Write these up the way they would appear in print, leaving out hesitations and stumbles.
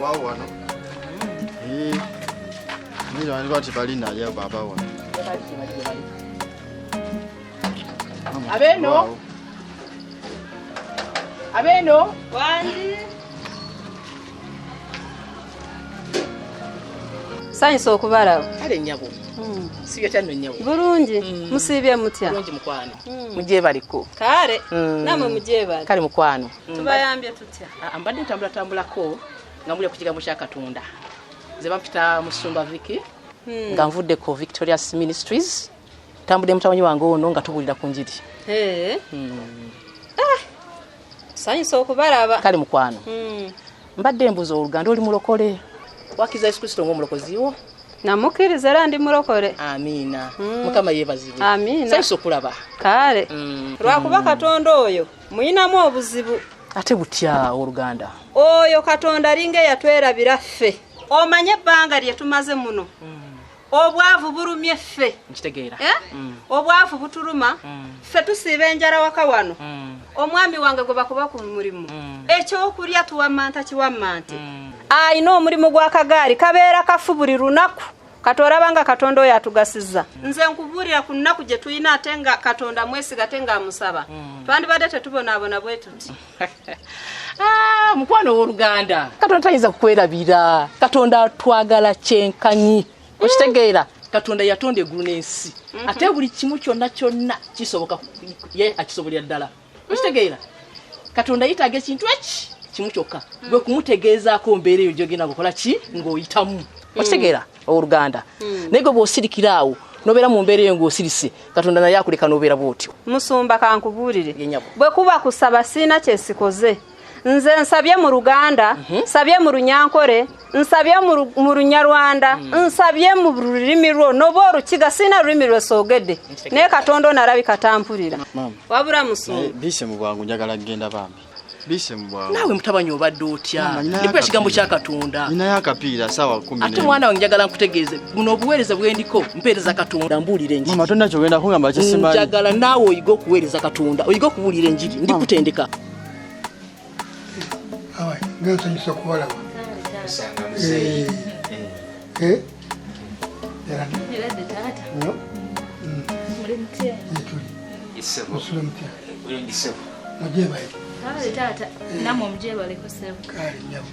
Wow, wano. Mimi wani bati bali na ya baba wano. Abeno. Wow. Abeno. Wandi. Science okubala. Kale nyabo. Sibyo cyane nyabo. Bulungi. Musibye mutya. Bulungi mukwano. Muje baliko. Kale. Namwe muje bali. Kale mukwano. Tubayambye tutya. Ambadde tambulako ngambule ku kigambo kya Katonda. Nze bampita Musumba Viki. Nga nvudde ko Victorious Ministries. Tambudde mutawanyi wange ono nga tubulira ku njiri. Science okubalaba. Kale mukwano. Mbadde mbuzo Uganda oli mulokole. Wakiza Yesu Kristo ng'omulokozi wo. Namukiriza era ndi mulokole. Amina. Mukama yeebazibwe. Amina. Saiso okulaba. Kale. Lwakuba Katonda oyo muyinamu obuzibu. Ate butya Oluganda. Oyo Katonda linge yatwerabira ffe. Omanye ebbanga lye tumaze muno. Obwavu bulumye ffe. Nkitegeera. Obwavu butuluma. Ffe tusiba enjala waka wano. Omwami wange gwe bakuba ku mulimu. Ekyokulya tuwamanta kiwamante. Ayina omulimu gwa kagaali kabeera kafu buli lunaku. Katorabanga Katonda oyo atugasiza. Nze nkubulira ku nnaku gye tuyina ate nga Katonda mwesiga te nga amusaba. Twandibadde tetubonaabona bwe tuti. Mukwano w'Oluganda. Katonda tayinza kukwerabira. Katonda twagala kyenkanyi. Okitegeera. Katonda yatonda eggulu n'ensi. Ate buli kimu kyonna kisoboka ye akisobolera ddala. Okitegeera. Katonda yitaaga ekintu eki kimu kyokka. Gwe kumutegeezaako mbeera eyo gy'ogenda kukola ki ng'oyitamu. Okitegeera Oluganda. Naye gwe bw'osirikira awo nobeera mu mbeera eyo ng'osirise Katonda naye akuleka n'obeera bw'otyo. Musumba kankubuulire. Bwe kuba kusaba siina kyesikoze. Nze nsabye mu Luganda, nsabye mu Runyankore, nsabye mu Runyarwanda, nsabye mu lulimi lwo noba Olukiga sina lulimi lwe soogedde. Naye Katonda onalabika tampulira. Wabula Musumba. Bise mu bwangu njagala kugenda bambi. Bise mu bwangu. Naawe mutabanyi obadde otya. Ndikula ekigambo kya Katonda. Nina yakapiira sawa 10. Ate mwana wange njagala nkutegeeze buno obuweereza bwendiko mpeereza Katonda mbuulire enjiri. Mama tonna kyogenda kungamba kyesimanyi. Njagala naawe oyiga okuweereza Katonda oyiga okubuulira enjiri ndikutendeka. Awa, ngenso nyiso kubalaba. Erade tata. No. Muri mutye. Isebo. Musule mutye. Uli ndisebo. Mujeba. Kale tata, namwe mujeba leko sebo. Kale nyabo.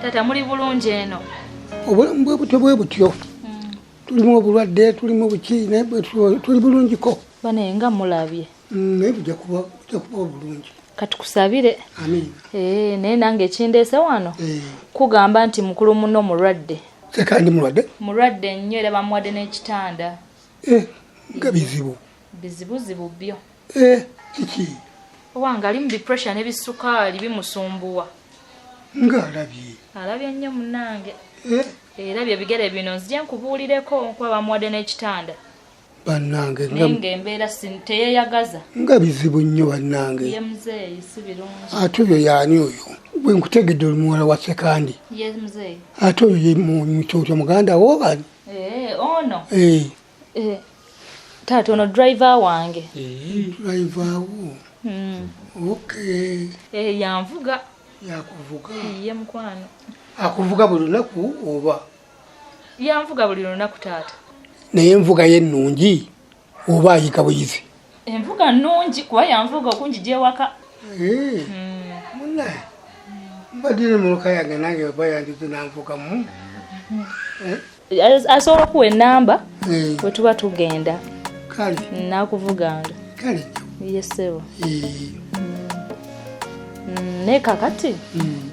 Tata muri bulungi eno. Obulamu bwe butyo. Tulimu obulwadde, tulimu buki, naye tuli bulungi ko. Bane nga mulabye. Naye bujja kuba bulungi. Katukusabire. Amin. Naye nange ekindeese wano. Kugamba nti mukulu muno mulwadde. Sekandi mulwadde? Mulwadde nnyo era bamuwadde n'ekitanda. Nga bizibu. Bizibuzibu byo. Kiki? Owange ali mu bipressure n'ebisukaali bimusumbuwa. Nga alabye. Alabye nnyo munnange. Era bye bigere bino nzije nkubuulireko nkuba bamuwadde n'ekitanda. Bannange nga embeera teyeyagaza. Nga bizibu nnyo bannange. Ye muzeeyi si birungi. Ate oyo yaani oyo? Bwe nkutegedde oli muwala wa sekandi. Ye muzeeyi. Ate oyo ye mukyotyo muganda wo bani? Ono. Taata ono driver wange. Driver wo? Okay. Yanvuga. Yakuvuga? Ye mukwano. Akuvuga buli lunaku oba? Yanvuga buli lunaku taata. Naye envuga ye nnungi oba ayika buyizi? Envuga nnungi kuba yanvuga okunjija ewaka. Munaye mbadire muluka yange nange oba yandize nanvugamu. Asobola okuwa ennamba bwe tuba tugenda. Kale nakuvuganga. Kale yesebo. Ne kakati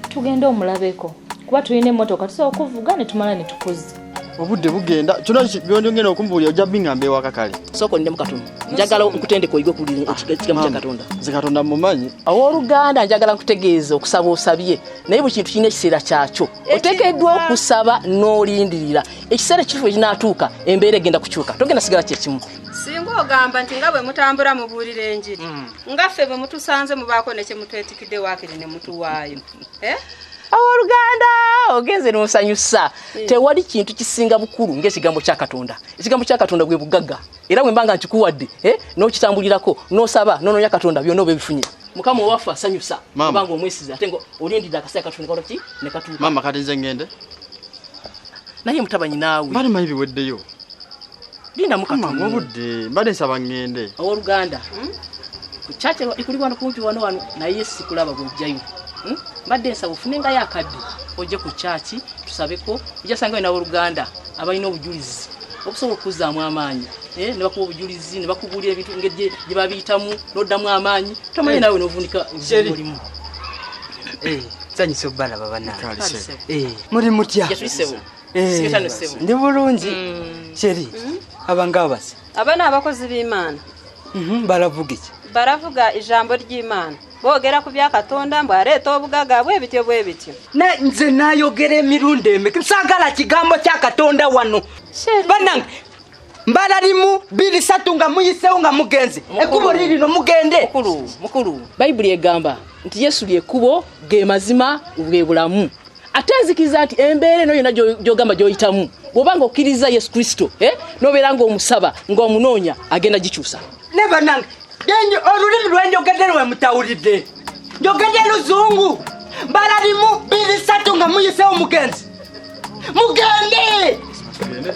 tugenda omulabeko kuba tulina emmotoka tusobola okuvuga ne tumala ne tukuze. Obudde bugenda kyonna byongera okumbuulira ojja bingambe ewaka kale. Soko ndemu Katonda. Njagala nkutendeko oyiga okuwulira ekigambo kya Katonda. Nze Katonda mumanyi. Aw'Oluganda njagala nkutegeeza okusaba osabye naye buli kintu kirina ekiseera kyakyo. Oteekeddwa okusaba n'olindirira. Ekiseera ekituufu ekinaatuuka embeera egenda kukyuka. Togenda sigala kye kimu. Singa ogamba nti nga bwe mutambula mubuulira enjiri nga ffe bwe mutusanze mubaako ne kye mutwetikidde waakiri ne mutuwaayo. Aw'Oluganda ogenze n'osanyusa. Tewali kintu kisinga bukulu ng'ekigambo kya Katonda. Ekigambo kya Katonda bwe bugagga. Era bwe mbanga nkikuwadde n'okitambulirako n'osaba n'onoonya Katonda byonna oba ebifunye. mukama wafu asanyusa kubanga omwesiza ate ngo olindira akasaya katonda kati ne katuuka mama kati nze ngende naye mutabanyi naawe bali manyi biweddeyo linda mukatonda obudde mbadde nsaba ngende ow'oluganda ku chache ikuli wano kumpi wano naye sikulaba gojjayo mbadde nsaba ofunengayo akadde ojje ku chachi tusabeko ujasanga na Uganda abalina obujulizi okusobola okuzaamu amaanyi ne bakuba obujulizi ne bakugulira ebintu ngeje gye babiyitamu n'oddamu amaanyi tomanyi nawe n'ovunika olimu sanyisa obbala babana kalise muri mutya ndi bulungi sheri abanga abase abana abakozi b'Imana baravuga iki baravuga ijambo ry'Imana boogera ku byakatonda mbwareeta obugaga bwebityo nze nayogera emirundi emeka nsagala kigambo kya katonda wano banange mbala limu 2 nga muyisewo nga mugenze ekkubo lirino mugende mukulu bayibuli egamba nti Yesu lyekkubo ge mazima bwe bulamu ate nzikiriza nti embeera eno yonna gy'ogamba gy'oyitamu bw'obanga okkiriza Yesu Kristo n'obeera ng'omusaba ng'omunoonya agenda gikyusa ne banange olulimi lwenjogedde lwe mutawulidde njogedde luzungu mbala limu 2 nga muyisewo mugenzi mugende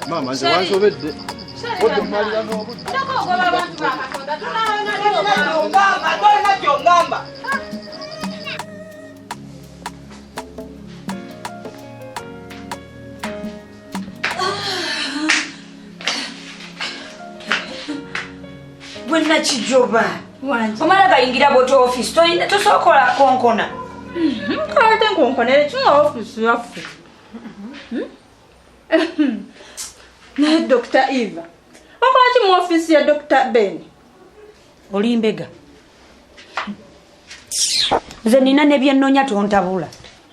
mama nze wansobedde Bwenna kijoba omala bayingira boto office tosokola konkona kale nkonkonere kinga office yaffe naye Dr. Eva okola ki mu office ya Dr. Ben olimbega nze nina ne byennoonya tontabula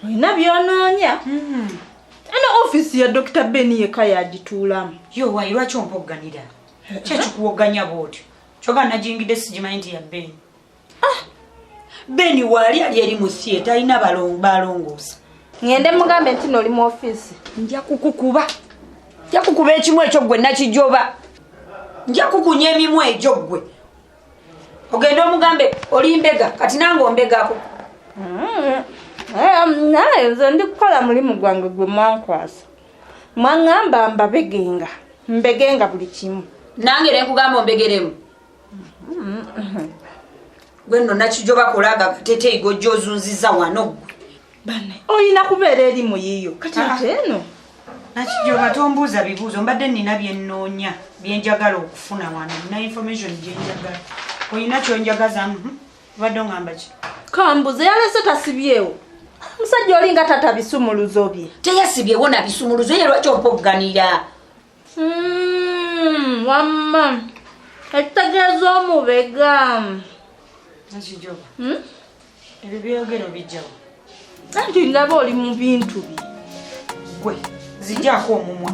olina byonoonya eno office ya Dr. Ben yeka yagituulamu yo wayi lwaki ompogganira kyekikuwoganya bwotyo kyoga najingidde sigimanyi nti ya Beni Beni wali ali eri mu theatre alina balongoosa ngende mugambe nti noli mu office nja kukukuba ekimu ekyo gwe nakijoba nja kukunya emimu egyo gwe ogende omugambe olimbega kati nange ombegako naye nze ndikukola mulimu gwange gwe mwankwasa mwaŋŋamba mbegenga buli kimu nange nenkugamba ombegeremu gwe nno nakijoba kolaga kateteyi gojja ozunziza wano gwe bane oyina kubeera eri mu yiyo kati ate eno nakijoba tombuuza bibuuzo mbadde nina byennoonya byenjagala okufuna wano nina information gyenjagala oyina kyonjagaza obadde oŋŋamba ki kambuze yalese tasibyewo musajja olinga tata bisumuluzo bye teyasibyewo na bisumuluzo ye lwaki ompogganira wamma ekitegeeza omubega nakijoba ebyo byogero bijjawo anti ndaba oli mu bintu bye gwe zijjaako omumwa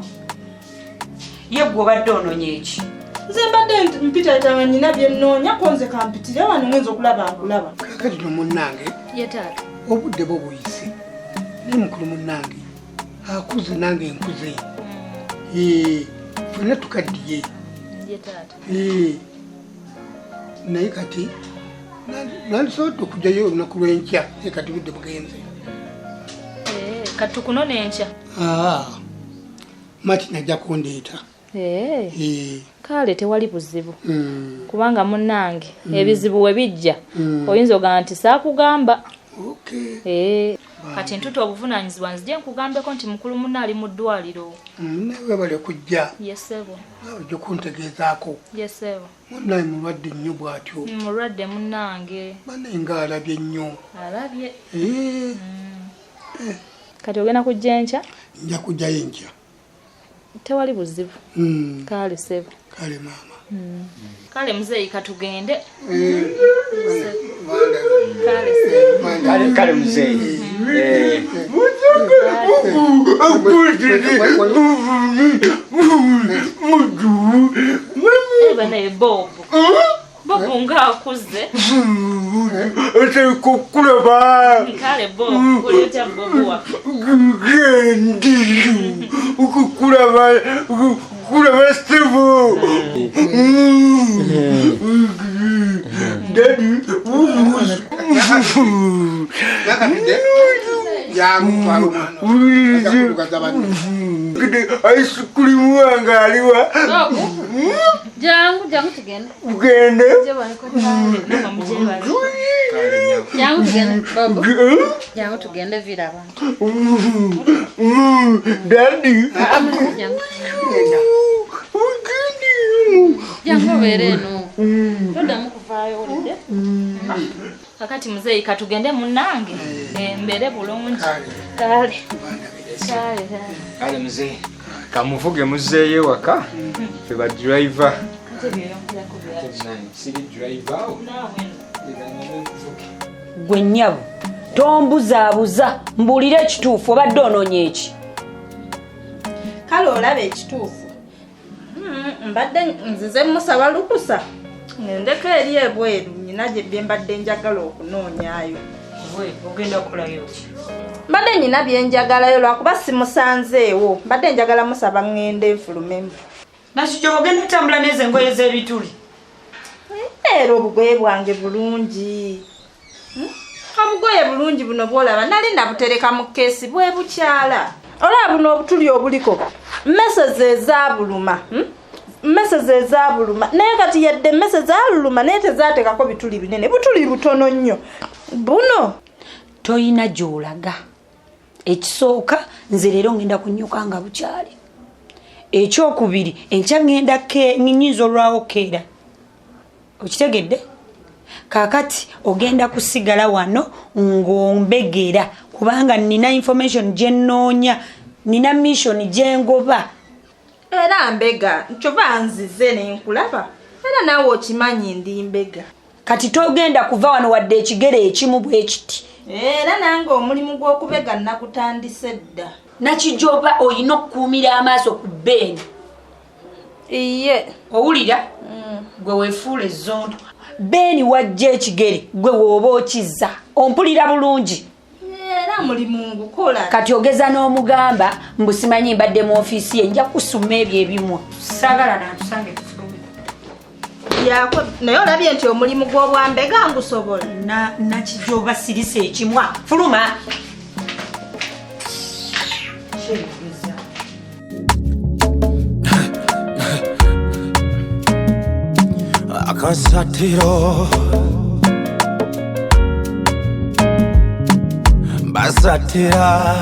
ye gwe obadde onoonya eki nze mbadde mpita nyina byennoonya konze kampitire wano ngenza okulaba nkulaba kakati no munnange ye taata obudde bwo buyise naye mukulu munnange akuze nange nkuze fena tukaddiye ye taata naye kati nandisobodde okujjayo olunaku lw'enkya naye kati budde bugenze kati tukunona enkya mati najja kundeeta kale tewali buzibu kubanga munnange ebizibu we bijja oyinza ogamba nti saakugamba kati ntuta obuvunaanyizibwa nzije nkugambeko nti mukulu munna ali mu ddwaliro nawe bali okujja yesebo ojja kuntegeezaako yesebo munnaye mulwadde nnyo bw'atyo mulwadde munnange banaye nga alabye nnyo alabye kati ogenda kujja enkya nja kujjayo enkya tewali buzibu kale sebo kale maama kale muzeeyi katugende kale muzeeyi naye bobu nga akuze kulaba kale bobu oleeta bobu waffe gendi kulaba Steve Daddy ice cream wanga aliwa jangu tugende ugende jangu tugende vira abantu daddy jangu bereno toda mukuvaayo olide kakati muzeyi katugende munange mbere bulungi kale muzeyi kamuvuge muzeeyo waka feba driver gwe nnyabo tombuzaabuza mbuulira ekituufu obadde onoonya eki kale olaba ekituufu mbadde nzize musaba lukusa ngendeko eri ebweru nyina gye bye mbadde njagala okunoonyaayo ogenda okulayo ki mbadde nyina bye njagalayo lwakuba simusanzeewo mbadde njagala musaba ŋŋende nfulumemu nakikyo ogenda otambula n'ezo engoye z'ebituli era obugoye bwange bulungi obugoye bulungi buno bwolaba nali nabutereka mu keesi bwe bukyala olaba buno obutuli obuliko mmesezi ezabuluma naye kati yadde emmese zaaluluma naye tezaatekako bituli binene butuli butono nnyo buno toyina gy'olaga ekisooka nze leero ngenda kunyuka nga bukyali ekyokubiri enkya nyinza olwawo keera okitegedde kakati ogenda kusigala wano ng'ombegera kubanga nina information gye nnoonya nina mission gye ngoba era mbega nkyova nzize nenkulaba era naawe okimanyi ndi mbega kati togenda kuva wano wadde ekigere ekimu bwe kiti era nange omulimu gw'okubega nakutandise dda nakijoba olina okukuumira amaaso ku beeni iye owulira gwe weefuula ezonto beeni wajja ekigere gwe wooba okizza ompulira bulungi era mulimu ngukola kati ogeza n'omugamba mbusimanyi mbadde mu ofiisi ye nja kusuma ebyo ebimwa saagala nantusange yakwe naye olabye nti omulimu gw'obwambega ngusobola nakijoba sirisa ekimwa fuluma AKASATTIRO basatira